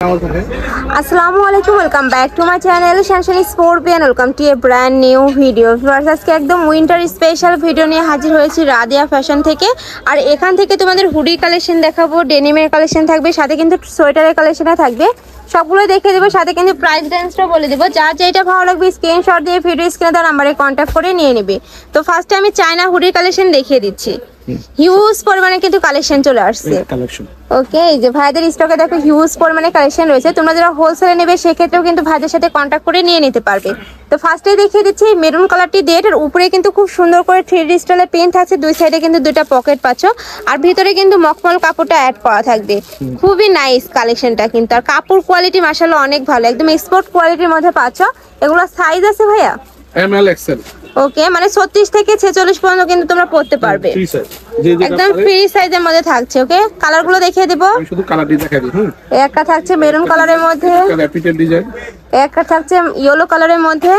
আসসালামু আলাইকুম, welcome back to my channel শানশানি স্পোর্টবিয়ান। Welcome to a brand new video. আজকে একদম উইন্টার স্পেশাল ভিডিও নিয়ে হাজির হয়েছি রাদিয়া ফ্যাশন থেকে। আর এখান থেকে তোমাদের হুডি কালেকশন দেখাবো, ডেনিমের কালেকশন থাকবে, সাথে কিন্তু সোয়েটারের কালেকশনও থাকবে। সবগুলো দেখে দেবো, সাথে কিন্তু প্রাইস রেঞ্জটা বলে দেবো। যার যেটা ভালো লাগবে স্ক্রিনশট দিয়ে ভিডিও স্ক্রিনে দেওয়া নাম্বারে কন্ট্যাক্ট করে নিয়ে নেবে। তো ফার্স্টে আমি চায়না হুডির কালেকশন দেখিয়ে দিচ্ছি। হিউজ পরিমাণে কিন্তু কালেকশন চলে আসছে। ওকে, এই যে ভাইদের স্টকে দেখো হিউজ পরিমাণে কালেকশন রয়েছে। তোমরা যারা হোলসেলে নেবে সেক্ষেত্রেও কিন্তু ভাইদের সাথে কন্ট্যাক্ট করে নিয়ে নিতে পারবে। তো ফার্স্টে দেখিয়ে দিচ্ছি মেরুন কালারটি দিয়ে, এর উপরে কিন্তু খুব সুন্দর করে 3D স্টাইলের প্রিন্ট আছে, দুই সাইডে কিন্তু দুইটা পকেট পাচ্ছ, আর ভিতরে কিন্তু মখমল কাপড়টা অ্যাড করা থাকবে। খুবই নাইস কালেকশনটা কিন্তু, আর কাপড় কোয়ালিটি মাশাআল্লাহ অনেক ভালো, একদম এক্সপোর্ট কোয়ালিটির মধ্যে পাচ্ছ। এগুলো সাইজ আছে ভাইয়া এমএল এক্সেল। ওকে, মানে 36 থেকে 46 পর্যন্ত কিন্তু তোমরা পড়তে পারবে, একদম ফ্রি সাইজের মধ্যে থাকছে। ওকে, কালারগুলো দেখিয়ে দেব, আমি শুধু কালার দেখাই দিই। একটা থাকছে মেরুন কালারের মধ্যে, র্যাপিডের ডিজাইন, একটা থাকছে ইয়েলো কালারের মধ্যে,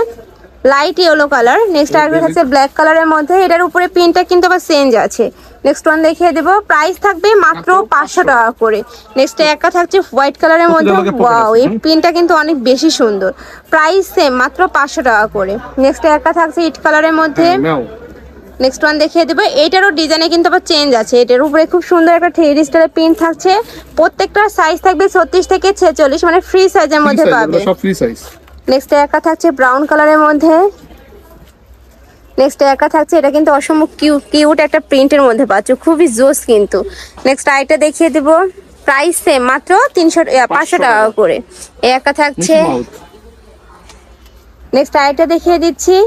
লাইট ইয়েলো কালার। নেক্সট আরেকটা থাকছে ব্ল্যাক কালারের মধ্যে, এটার উপরে প্রিন্টটা কিন্তু আবার চেঞ্জ আছে। নেক্সট ওয়ান দেখিয়ে দেব, প্রাইস থাকবে মাত্র 500 টাকা করে। নেক্সট একটা থাকছে হোয়াইট কালারের মধ্যে, ওয়াও এই প্রিন্টটা কিন্তু অনেক বেশি সুন্দর, প্রাইস সেম মাত্র 500 টাকা করে। নেক্সট একটা থাকছে ইট কালারের মধ্যে, নেক্সট ওয়ান দেখিয়ে দেবো, এইটারও ডিজাইনে কিন্তু আবার চেঞ্জ আছে। এটার উপরে খুব সুন্দর একটা 3D স্টাইলের প্রিন্ট থাকছে, প্রত্যেকটা সাইজ থাকবে 36 থেকে 46, মানে ফ্রি সাইজের মধ্যে পাবে, সব ফ্রি সাইজ। নেক্সট একটা থাকছে ব্রাউন কালারের মধ্যে, নেক্সট একটা থাকছে, এটা কিন্তু অসম্ভব কিউট একটা প্রিন্টের মধ্যে পাচ্ছ, খুবই জোস কিন্তু। নেক্সট আইটা দেখিয়ে দেবো, প্রাইস সেম মাত্র 500 টাকা করে। এই একটা থাকছে, নেক্সট আইটা দেখিয়ে দিচ্ছি।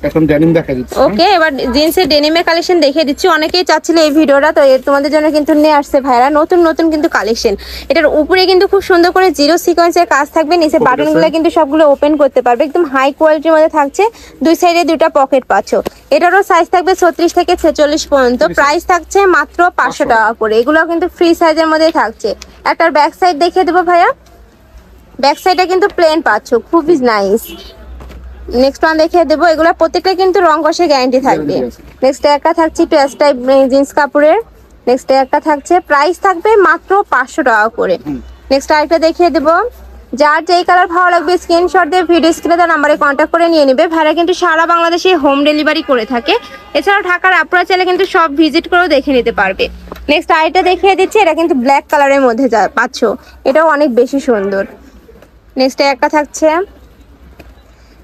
এখন ডেনিম দেখা দিচ্ছি। ওকে, এবার জিন্সের ডেনিমের কালেকশন দেখিয়ে দিচ্ছি। অনেকেই চাচ্ছিল এই ভিডিওটা, তো তোমাদের জন্য কিন্তু নিয়ে আসছে ভাইরা নতুন নতুন কিন্তু কালেকশন। এটার উপরে কিন্তু খুব সুন্দর করে জিরো সিকোয়েন্সের কাজ থাকবে, নিচে বাটনগুলো কিন্তু সবগুলো ওপেন করতে পারবে, একদম হাই কোয়ালিটির মধ্যে থাকছে, দুই সাইডে দুইটা পকেট পাচ্ছ। এটারও সাইজ থাকবে 36 থেকে 46 পর্যন্ত, প্রাইস থাকছে মাত্র 500 টাকা করে। এগুলো কিন্তু ফ্রি সাইজের মধ্যে থাকছে। একটার ব্যাক সাইড দেখিয়ে দেবো ভাইয়া, ব্যাক সাইডে কিন্তু প্লেন পাচ্ছ, খুবই নাইস। নেক্সট ওয়ান দেখিয়ে দেবো, এগুলো প্রত্যেকটা কিন্তু রং কষের গ্যারান্টি থাকবে। নেক্সট একটা থাকছে একটু এস টাইপ জিন্স কাপড়ের, নেক্সট একটা থাকছে, প্রাইস থাকবে মাত্র 500 টাকা করে। নেক্সট আরেকটা দেখিয়ে দেবো, যার যেই কালার ভালো লাগবে স্ক্রিনশট দিয়ে ভিডিও স্ক্রিনে তার নাম্বারে কন্ট্যাক্ট করে নিয়ে নেবে। ভাইরা কিন্তু সারা বাংলাদেশে হোম ডেলিভারি করে থাকে, এছাড়াও ঢাকার আপনারা চাইলে কিন্তু সব ভিজিট করেও দেখে নিতে পারবে। নেক্সট আরেকটা দেখিয়ে দিচ্ছি, এটা কিন্তু ব্ল্যাক কালারের মধ্যে পাচ্ছ, এটাও অনেক বেশি সুন্দর। নেক্সট একটা থাকছে,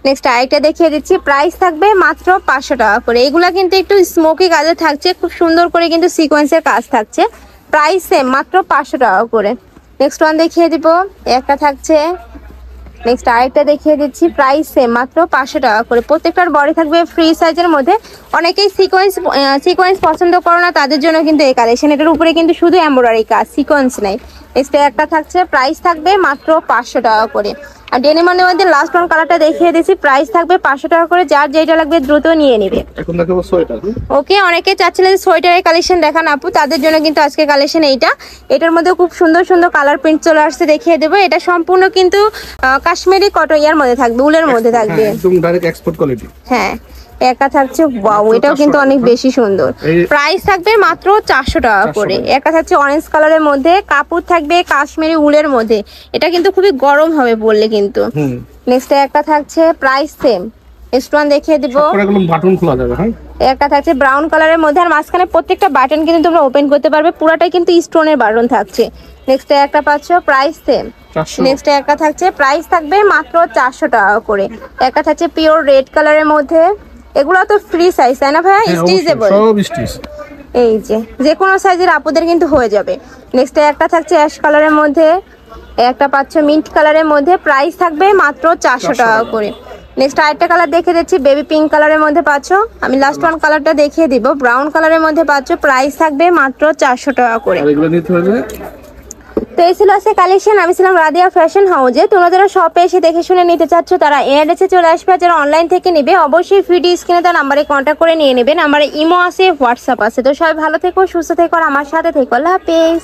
নেক্সট আরেকটা দেখিয়ে দিচ্ছি, প্রাইস থাকবে মাত্র 500 টাকা করে। এগুলা কিন্তু একটু স্মোকি কাজে থাকছে, খুব সুন্দর করে কিন্তু সিকোয়েন্সের কাজ থাকছে, প্রাইস সেম মাত্র 500 টাকা করে। নেক্সট ওয়ান দেখিয়ে দিব, একটা থাকছে, নেক্সট আরেকটা দেখিয়ে দিচ্ছি, প্রাইস সেম মাত্র 500 টাকা করে। প্রত্যেকটার বডি থাকবে ফ্রি সাইজের মধ্যে। অনেকেই সিকোয়েন্স পছন্দ করো না, তাদের জন্য কিন্তু এই কালেকশন। এটার উপরে কিন্তু শুধু এমব্রয়ডারি কাজ, সিকোয়েন্স নেই। নেক্সট একটা থাকছে, প্রাইস থাকবে মাত্র 500 টাকা করে। আর ডেনিমের মধ্যে লাস্ট ওয়ান কালারটা দেখিয়ে দিচ্ছি, প্রাইস থাকবে 500 টাকা করে। যার যেটা লাগবে দ্রুত নিয়ে নেবে। এখন দেখাবো সোয়েটার। ওকে, অনেকে চাচ্ছিলেন সোয়েটারের কালেকশন দেখান আপু, তাদের জন্য কিন্তু আজকে কালেকশন এইটা। এটার মধ্যে খুব সুন্দর সুন্দর কালার প্রিন্ট চলে আসছে, দেখিয়ে দেবো। এটা সম্পূর্ণ কিন্তু কাশ্মীরি কটন ইয়ার মধ্যে থাকবে, উলের মধ্যে থাকবে, একদম ডাইরেক্ট এক্সপোর্ট কোয়ালিটি। হ্যাঁ, একটা থাকছে, ওয়াও এটাও কিন্তু অনেক বেশি সুন্দর, প্রাইস থাকবে মাত্র 400 টাকা করে। একটা থাকছে অরেঞ্জ কালারের মধ্যে, কাপড় থাকবে কাশ্মীরি উলের মধ্যে, এটা কিন্তু খুবই গরম হবে পরলে কিন্তু। নেক্সট একটা থাকছে, প্রাইস সেম। নেক্সট ওয়ান দেখিয়ে দিব, বাটন খোলা যাবে। হ্যাঁ, একটা থাকছে ব্রাউন কালারের মধ্যে, আর মাঝখানে প্রত্যেকটা বাটন কিন্তু তোমরা ওপেন করতে পারবে, পুরাটাই কিন্তু স্টোনের বাটন থাকছে। নেক্সট একটা পাচ্ছ, প্রাইস সেম। নেক্সট একটা থাকছে, প্রাইস থাকবে মাত্র 400 টাকা করে। একটা থাকছে পিওর রেড কালারের মধ্যে, এগুলো তো ফ্রি সাইজ তাই না ভাইয়া? স্টিচেবল, সব স্টিচ, এই যে কোনো সাইজের আপুদের কিন্তু হয়ে যাবে। নেক্সট একটা থাকছে অ্যাশ কালারের মধ্যে, একটা পাচ্ছ মিন্ট কালারের মধ্যে, প্রাইস থাকবে মাত্র 400 টাকা করে। নেক্সট আরেকটা কালার দেখে দিচ্ছি, বেবি পিঙ্ক কালারের মধ্যে পাচ্ছ। আমি লাস্ট ওয়ান কালারটা দেখিয়ে দিব, ব্রাউন কালারের মধ্যে পাচ্ছ, প্রাইস থাকবে মাত্র 400 টাকা করে। এগুলো নিতে হবে। তো এই ছিল আজকে কালেকশন। আমি ছিলাম রাদিয়া ফ্যাশন হাউজে। তোমরা যারা শপে এসে দেখে শুনে নিতে চাচ্ছ তারা এড্রেসে চলে আসবে, আর যারা অনলাইন থেকে নেবে অবশ্যই ভিডিও স্ক্রিনে তার নাম্বারে কন্ট্যাক্ট করে নিয়ে নেবেন। নাম্বারে ইমো আছে, হোয়াটসঅ্যাপ আছে। তো সবাই ভালো থেকো, সুস্থ থেকো, আর আমার সাথে থেকো। আল্লাহ হাফেজ।